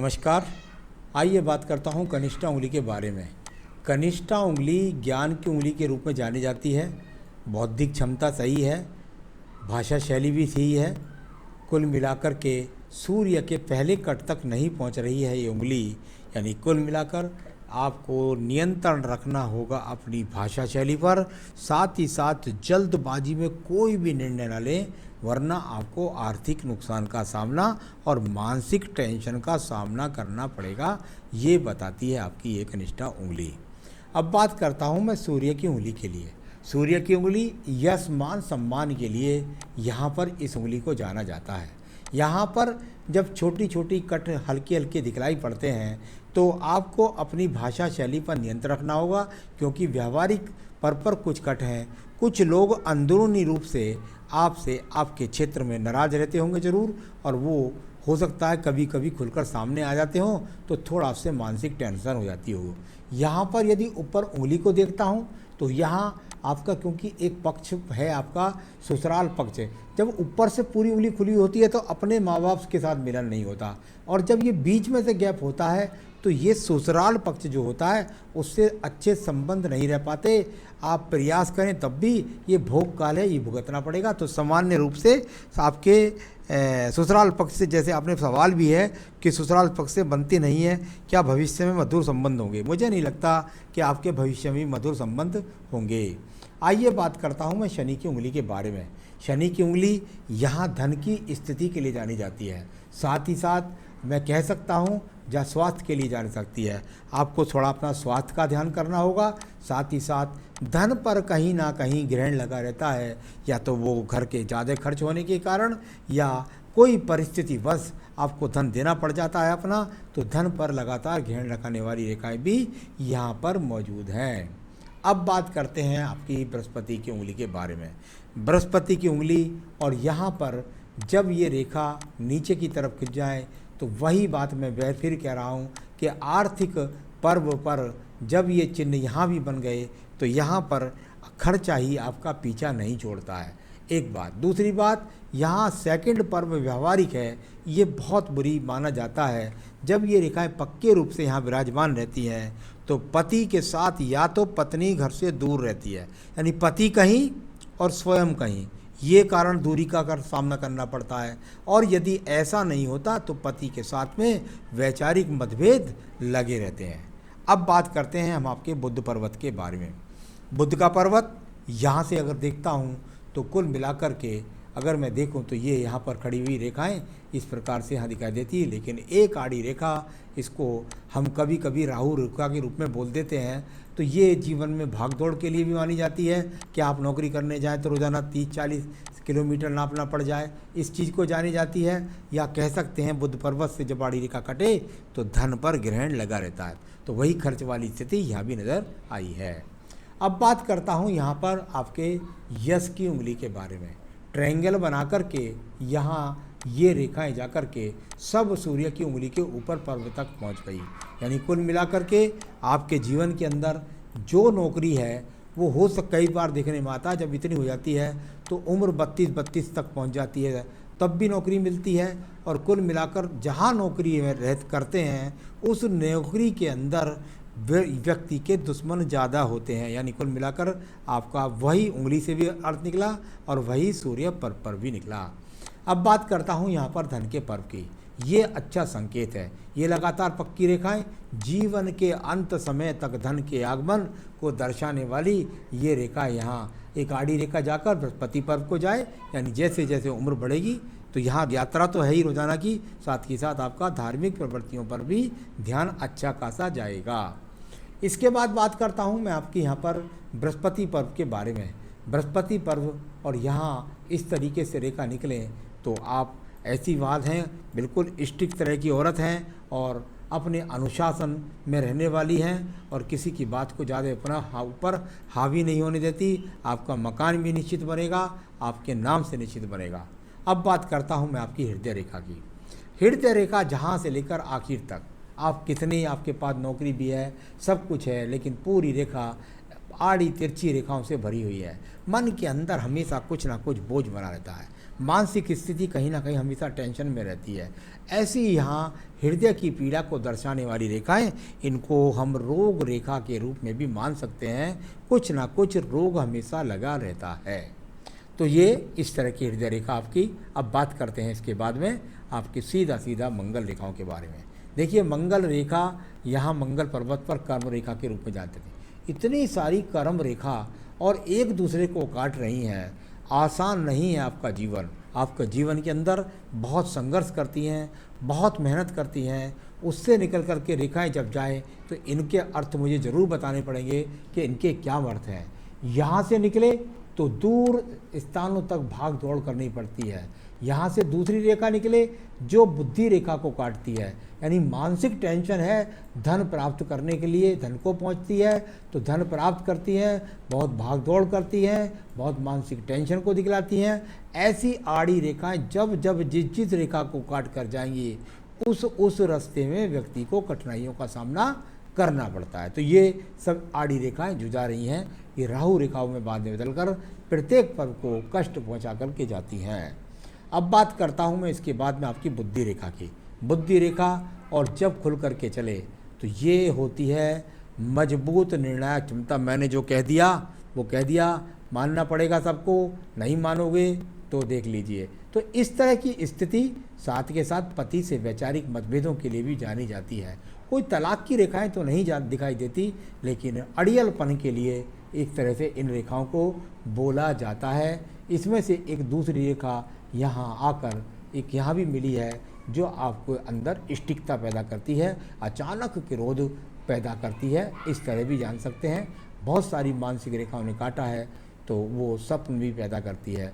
नमस्कार। आइए बात करता हूँ कनिष्ठा उंगली के बारे में। कनिष्ठा उंगली ज्ञान की उंगली के रूप में जानी जाती है। बौद्धिक क्षमता सही है, भाषा शैली भी सही है। कुल मिलाकर के सूर्य के पहले कट तक नहीं पहुँच रही है ये उंगली। यानी कुल मिलाकर आपको नियंत्रण रखना होगा अपनी भाषा शैली पर। साथ ही साथ जल्दबाजी में कोई भी निर्णय न लें, वरना आपको आर्थिक नुकसान का सामना और मानसिक टेंशन का सामना करना पड़ेगा। ये बताती है आपकी ये कनिष्ठा उंगली। अब बात करता हूँ मैं सूर्य की उंगली के लिए। सूर्य की उंगली यश मान सम्मान के लिए यहाँ पर इस उंगली को जाना जाता है। यहाँ पर जब छोटी छोटी कट हल्के हल्के दिखलाई पड़ते हैं तो आपको अपनी भाषा शैली पर नियंत्रण रखना होगा, क्योंकि व्यवहारिक पर कुछ कट हैं। कुछ लोग अंदरूनी रूप से आपसे आपके क्षेत्र में नाराज़ रहते होंगे ज़रूर, और वो हो सकता है कभी कभी खुलकर सामने आ जाते हों तो थोड़ा आपसे मानसिक टेंशन हो जाती हो। यहाँ पर यदि ऊपर उंगली को देखता हूँ तो यहाँ आपका, क्योंकि एक पक्ष है आपका ससुराल पक्ष है। जब ऊपर से पूरी उंगली खुली होती है तो अपने माँ बाप के साथ मिलन नहीं होता, और जब ये बीच में से गैप होता है तो ये ससुराल पक्ष जो होता है उससे अच्छे संबंध नहीं रह पाते। आप प्रयास करें तब भी ये भोग काल है, ये भुगतना पड़ेगा। तो सामान्य रूप से आपके ससुराल पक्ष से, जैसे आपने सवाल भी है कि ससुराल पक्ष से बनती नहीं है, क्या भविष्य में मधुर संबंध होंगे? मुझे नहीं लगता कि आपके भविष्य में मधुर संबंध होंगे। आइए बात करता हूँ मैं शनि की उंगली के बारे में। शनि की उंगली यहाँ धन की स्थिति के लिए जानी जाती है। साथ ही साथ मैं कह सकता हूँ जहाँ स्वास्थ्य के लिए जानी सकती है। आपको थोड़ा अपना स्वास्थ्य का ध्यान करना होगा। साथ ही साथ धन पर कहीं ना कहीं ग्रहण लगा रहता है, या तो वो घर के ज़्यादा खर्च होने के कारण या कोई परिस्थिति बस आपको धन देना पड़ जाता है अपना, तो धन पर लगातार ग्रहण लगाने वाली रेखाएं भी यहाँ पर मौजूद हैं। अब बात करते हैं आपकी बृहस्पति की उंगली के बारे में। बृहस्पति की उंगली, और यहाँ पर जब ये रेखा नीचे की तरफ खिंच जाए तो वही बात मैं फिर कह रहा हूँ कि आर्थिक पर्व पर जब ये चिन्ह यहाँ भी बन गए तो यहाँ पर खर्चा ही आपका पीछा नहीं छोड़ता है। एक बात। दूसरी बात, यहाँ सेकंड पर्व व्यवहारिक है, ये बहुत बुरी माना जाता है। जब ये रेखाएं पक्के रूप से यहाँ विराजमान रहती हैं तो पति के साथ या तो पत्नी घर से दूर रहती है, यानी पति कहीं और स्वयं कहीं, ये कारण दूरी का सामना करना पड़ता है। और यदि ऐसा नहीं होता तो पति के साथ में वैचारिक मतभेद लगे रहते हैं। अब बात करते हैं हम आपके बुध पर्वत के बारे में। बुध का पर्वत यहाँ से अगर देखता हूँ तो कुल मिलाकर के अगर मैं देखूं तो ये यहाँ पर खड़ी हुई रेखाएं इस प्रकार से यहाँ दिखाई देती है, लेकिन एक आड़ी रेखा, इसको हम कभी कभी राहु रेखा के रूप में बोल देते हैं। तो ये जीवन में भागदौड़ के लिए भी मानी जाती है कि आप नौकरी करने जाएं तो रोज़ाना 30-40 किलोमीटर नापना पड़ जाए, इस चीज़ को जानी जाती है। या कह सकते हैं बुध पर्वत से जब आड़ी रेखा कटे तो धन पर ग्रहण लगा रहता है, तो वही खर्च वाली स्थिति यहाँ भी नज़र आई है। अब बात करता हूँ यहाँ पर आपके यश की उंगली के बारे में। ट्रायंगल बना कर के यहाँ ये रेखाएं जाकर के सब सूर्य की उंगली के ऊपर पर्व तक पहुँच गई। यानी कुल मिलाकर के आपके जीवन के अंदर जो नौकरी है वो हो कई बार देखने में आता है, जब इतनी हो जाती है तो उम्र 32 तक पहुँच जाती है, तब भी नौकरी मिलती है। और कुल मिलाकर जहाँ नौकरी करते हैं उस नौकरी के अंदर व्यक्ति के दुश्मन ज़्यादा होते हैं। यानी कुल मिलाकर आपका वही उंगली से भी अर्थ निकला और वही सूर्य पर भी निकला। अब बात करता हूँ यहाँ पर धन के पर्व की। ये अच्छा संकेत है। ये लगातार पक्की रेखाएं जीवन के अंत समय तक धन के आगमन को दर्शाने वाली ये रेखा, यहाँ एक आड़ी रेखा जाकर बृहस्पति पर्व को जाए, यानी जैसे जैसे उम्र बढ़ेगी तो यहाँ यात्रा तो है ही रोजाना की, साथ ही साथ आपका धार्मिक प्रवृत्तियों पर भी ध्यान अच्छा खासा जाएगा। इसके बाद बात करता हूँ मैं आपकी यहाँ पर बृहस्पति पर्व के बारे में। बृहस्पति पर्व और यहाँ इस तरीके से रेखा निकले तो आप ऐसी बात हैं, बिल्कुल स्ट्रिक्ट तरह की औरत हैं और अपने अनुशासन में रहने वाली हैं, और किसी की बात को ज़्यादा अपना ऊपर हावी नहीं होने देती। आपका मकान भी निश्चित बनेगा, आपके नाम से निश्चित बनेगा। अब बात करता हूँ मैं आपकी हृदय रेखा की। हृदय रेखा जहाँ से लेकर आखिर तक आप कितनी, आपके पास नौकरी भी है, सब कुछ है, लेकिन पूरी रेखा आड़ी तिरछी रेखाओं से भरी हुई है। मन के अंदर हमेशा कुछ ना कुछ बोझ बना रहता है। मानसिक स्थिति कहीं ना कहीं हमेशा टेंशन में रहती है। ऐसी यहाँ हृदय की पीड़ा को दर्शाने वाली रेखाएं, इनको हम रोग रेखा के रूप में भी मान सकते हैं। कुछ ना कुछ रोग हमेशा लगा रहता है। तो ये इस तरह की हृदय रेखा आपकी। अब बात करते हैं इसके बाद में आपकी सीधा सीधा मंगल रेखाओं के बारे में। देखिए मंगल रेखा यहाँ मंगल पर्वत पर कर्म रेखा के रूप में जानते थे। इतनी सारी कर्म रेखा और एक दूसरे को काट रही हैं। आसान नहीं है आपका जीवन। आपका जीवन के अंदर बहुत संघर्ष करती हैं, बहुत मेहनत करती हैं। उससे निकल कर के रेखाएं जब जाएं तो इनके अर्थ मुझे ज़रूर बताने पड़ेंगे कि इनके क्या अर्थ हैं। यहाँ से निकले तो दूर स्थानों तक भाग दौड़ करनी पड़ती है। यहाँ से दूसरी रेखा निकले जो बुद्धि रेखा को काटती है, यानी मानसिक टेंशन है। धन प्राप्त करने के लिए धन को पहुँचती है तो धन प्राप्त करती हैं, बहुत भाग दौड़ करती हैं, बहुत मानसिक टेंशन को दिखलाती हैं। ऐसी आड़ी रेखाएं जब जब जिस रेखा को काट कर जाएंगी उस रास्ते में व्यक्ति को कठिनाइयों का सामना करना पड़ता है। तो ये सब आड़ी रेखाएं जुझा रही हैं। ये राहु रेखाओं में बाद में बदलकर प्रत्येक पर्व को कष्ट पहुंचा करके जाती हैं। अब बात करता हूं मैं इसके बाद में आपकी बुद्धि रेखा की। बुद्धि रेखा और जब खुल करके चले तो ये होती है मजबूत निर्णायक क्षमता। मैंने जो कह दिया वो कह दिया, मानना पड़ेगा सबको, नहीं मानोगे तो देख लीजिए। तो इस तरह की स्थिति साथ के साथ पति से वैचारिक मतभेदों के लिए भी जानी जाती है। कोई तलाक की रेखाएं तो नहीं दिखाई देती, लेकिन अड़ियलपन के लिए एक तरह से इन रेखाओं को बोला जाता है। इसमें से एक दूसरी रेखा यहाँ आकर एक यहाँ भी मिली है जो आपको अंदर इष्टिकता पैदा करती है, अचानक क्रोध पैदा करती है। इस तरह भी जान सकते हैं। बहुत सारी मानसिक रेखाओं ने काटा है तो वो स्वप्न भी पैदा करती है।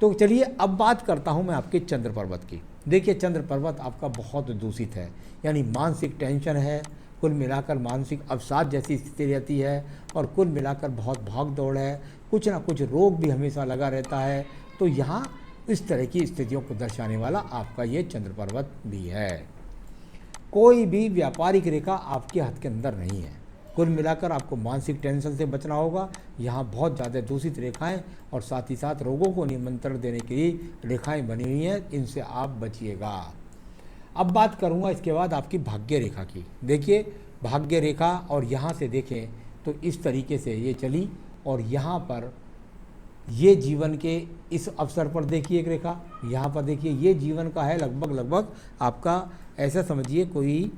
तो चलिए अब बात करता हूँ मैं आपके चंद्र पर्वत की। देखिए चंद्र पर्वत आपका बहुत दूषित है, यानी मानसिक टेंशन है। कुल मिलाकर मानसिक अवसाद जैसी स्थिति रहती है और कुल मिलाकर बहुत भाग दौड़ है। कुछ ना कुछ रोग भी हमेशा लगा रहता है। तो यहाँ इस तरह की स्थितियों को दर्शाने वाला आपका ये चंद्र पर्वत भी है। कोई भी व्यापारिक रेखा आपके हाथ के अंदर नहीं है। कुल मिलाकर आपको मानसिक टेंशन से बचना होगा। यहाँ बहुत ज़्यादा दूषित रेखाएं और साथ ही साथ रोगों को निमंत्रण देने के लिए रेखाएं बनी हुई हैं, इनसे आप बचिएगा। अब बात करूँगा इसके बाद आपकी भाग्य रेखा की। देखिए भाग्य रेखा और यहाँ से देखें तो इस तरीके से ये चली और यहाँ पर ये जीवन के इस अवसर पर देखिए एक रेखा, यहाँ पर देखिए ये जीवन का है लगभग आपका ऐसा समझिए कोई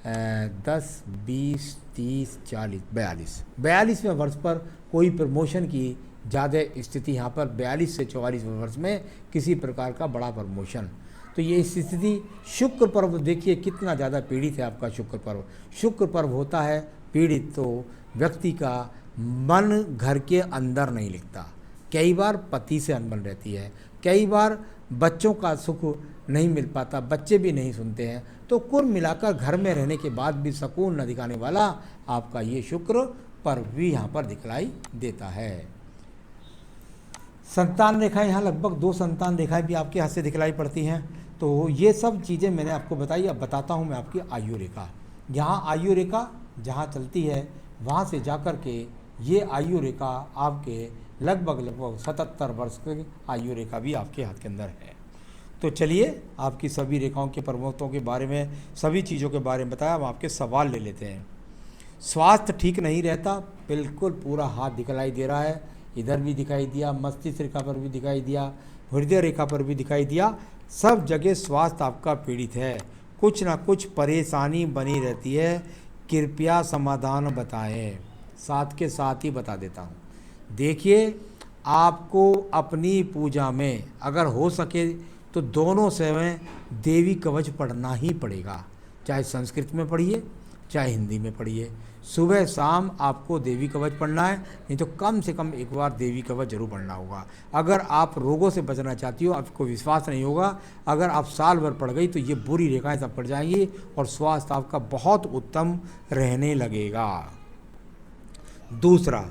10, 20, 30, 40, 42वें वर्ष पर कोई प्रमोशन की ज़्यादा स्थिति। यहाँ पर 42 से 44वें वर्ष में किसी प्रकार का बड़ा प्रमोशन। तो ये स्थिति शुक्र पर्व देखिए कितना ज़्यादा पीड़ित है आपका शुक्र पर्व। शुक्र पर्व होता है पीड़ित, तो व्यक्ति का मन घर के अंदर नहीं लिखता। कई बार पति से अनबन रहती है, कई बार बच्चों का सुख नहीं मिल पाता, बच्चे भी नहीं सुनते हैं। तो कुल मिलाकर घर में रहने के बाद भी सुकून न दिखाने वाला आपका ये शुक्र पर्व भी यहाँ पर दिखलाई देता है। संतान रेखाएं, यहाँ लगभग 2 संतान रेखाएं भी आपके हाथ से दिखलाई पड़ती हैं। तो ये सब चीज़ें मैंने आपको बताई। अब बताता हूँ मैं आपकी आयु रेखा। यहाँ आयु रेखा जहाँ चलती है वहाँ से जाकर के ये आयु रेखा आपके लगभग 77 वर्ष की आयु रेखा भी आपके हाथ के अंदर है। तो चलिए आपकी सभी रेखाओं के पर्वतों के बारे में, सभी चीज़ों के बारे में बताया। हम आपके सवाल ले लेते हैं। स्वास्थ्य ठीक नहीं रहता, बिल्कुल पूरा हाथ दिखलाई दे रहा है, इधर भी दिखाई दिया, मस्तिष्क रेखा पर भी दिखाई दिया, हृदय रेखा पर भी दिखाई दिया। सब जगह स्वास्थ्य आपका पीड़ित है, कुछ ना कुछ परेशानी बनी रहती है। कृपया समाधान बताएं। साथ के साथ ही बता देता हूँ। देखिए आपको अपनी पूजा में अगर हो सके तो दोनों समय देवी कवच पढ़ना ही पड़ेगा। चाहे संस्कृत में पढ़िए चाहे हिंदी में पढ़िए। सुबह शाम आपको देवी कवच पढ़ना है, नहीं तो कम से कम एक बार देवी कवच जरूर पढ़ना होगा। अगर आप रोगों से बचना चाहती हो, आपको विश्वास नहीं होगा, अगर आप साल भर पढ़ गई तो ये बुरी रेखाएं सब पड़ जाएंगी और स्वास्थ्य आपका बहुत उत्तम रहने लगेगा। दूसरा,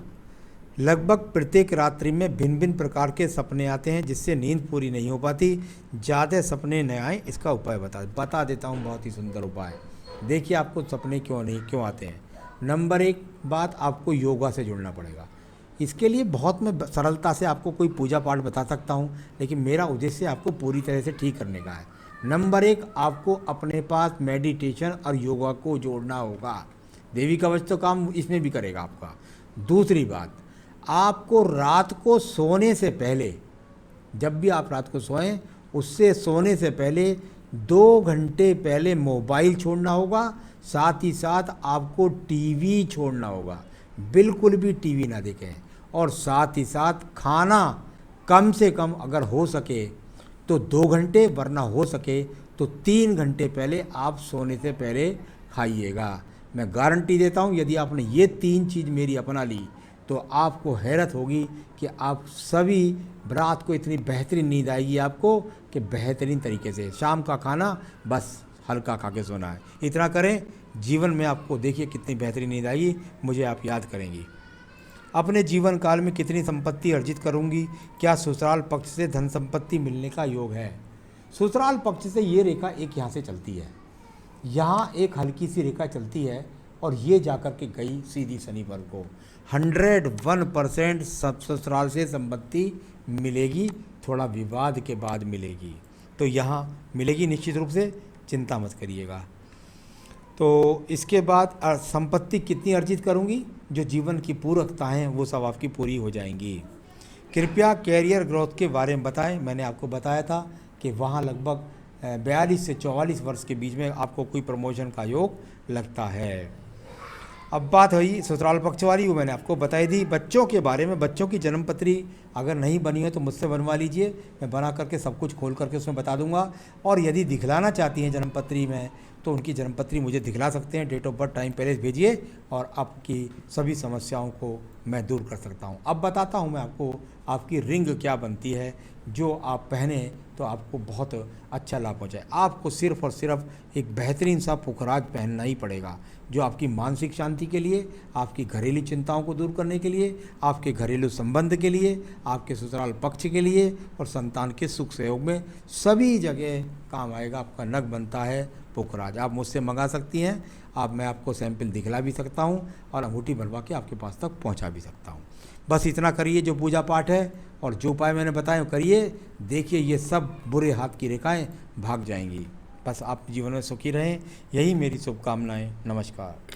लगभग प्रत्येक रात्रि में भिन्न भिन्न प्रकार के सपने आते हैं जिससे नींद पूरी नहीं हो पाती। ज़्यादा सपने न आए इसका उपाय बता देता हूँ। बहुत ही सुंदर उपाय। देखिए आपको सपने क्यों आते हैं। नंबर 1 बात, आपको योगा से जुड़ना पड़ेगा। इसके लिए बहुत मैं सरलता से आपको कोई पूजा पाठ बता सकता हूँ, लेकिन मेरा उद्देश्य आपको पूरी तरह से ठीक करने का है। नंबर एक, आपको अपने पास मेडिटेशन और योगा को जोड़ना होगा। देवी कवच तो काम इसमें भी करेगा आपका। दूसरी बात, आपको रात को सोने से पहले, जब भी आप रात को सोएं, उससे सोने से पहले 2 घंटे पहले मोबाइल छोड़ना होगा। साथ ही साथ आपको टीवी छोड़ना होगा, बिल्कुल भी टीवी ना देखें। और साथ ही साथ खाना कम से कम अगर हो सके तो 2 घंटे, वरना हो सके तो 3 घंटे पहले आप सोने से पहले खाइएगा। मैं गारंटी देता हूँ, यदि आपने ये 3 चीज़ मेरी अपना ली तो आपको हैरत होगी कि आप सभी रात को इतनी बेहतरीन नींद आएगी आपको कि बेहतरीन तरीके से। शाम का खाना बस हल्का खा के सोना है, इतना करें, जीवन में आपको देखिए कितनी बेहतरीन नींद आएगी, मुझे आप याद करेंगी। अपने जीवन काल में कितनी संपत्ति अर्जित करूंगी, क्या ससुराल पक्ष से धन संपत्ति मिलने का योग है। ससुराल पक्ष से ये रेखा एक यहाँ से चलती है, यहाँ एक हल्की सी रेखा चलती है और ये जाकर के गई सीधी शनिवार को। 101% सब ससुराल से संपत्ति मिलेगी, थोड़ा विवाद के बाद मिलेगी, तो यहाँ मिलेगी निश्चित रूप से, चिंता मत करिएगा। तो इसके बाद संपत्ति कितनी अर्जित करूंगी, जो जीवन की पूरकता हैं वो सब आपकी पूरी हो जाएंगी। कृपया कैरियर ग्रोथ के बारे में बताएं। मैंने आपको बताया था कि वहाँ लगभग 42 से 44 वर्ष के बीच में आपको कोई प्रमोशन का योग लगता है। अब बात हुई ससुराल पक्ष वाली, वो मैंने आपको बताई दी। बच्चों के बारे में, बच्चों की जन्मपत्री अगर नहीं बनी है तो मुझसे बनवा लीजिए, मैं बना करके सब कुछ खोल करके उसमें बता दूंगा। और यदि दिखलाना चाहती हैं जन्मपत्री में तो उनकी जन्मपत्री मुझे दिखला सकते हैं, डेट ऑफ बर्थ टाइम पहले भेजिए और आपकी सभी समस्याओं को मैं दूर कर सकता हूँ। अब बताता हूँ मैं आपको आपकी रिंग क्या बनती है, जो आप पहने तो आपको बहुत अच्छा लाभ हो जाए। आपको सिर्फ़ और सिर्फ एक बेहतरीन सा पुखराज पहनना ही पड़ेगा, जो आपकी मानसिक शांति के लिए, आपकी घरेलू चिंताओं को दूर करने के लिए, आपके घरेलू संबंध के लिए, आपके ससुराल पक्ष के लिए और संतान के सुख सहयोग में सभी जगह काम आएगा। आपका नग बनता है पुखराज। आप मुझसे मंगा सकती हैं, मैं आपको सैंपल दिखला भी सकता हूं और अंगूठी बनवा के आपके पास तक पहुंचा भी सकता हूं। बस इतना करिए, जो पूजा पाठ है और जो उपाय मैंने बताए करिए, देखिए ये सब बुरे हाथ की रेखाएं भाग जाएंगी। बस आप जीवन में सुखी रहें, यही मेरी शुभकामनाएं। नमस्कार।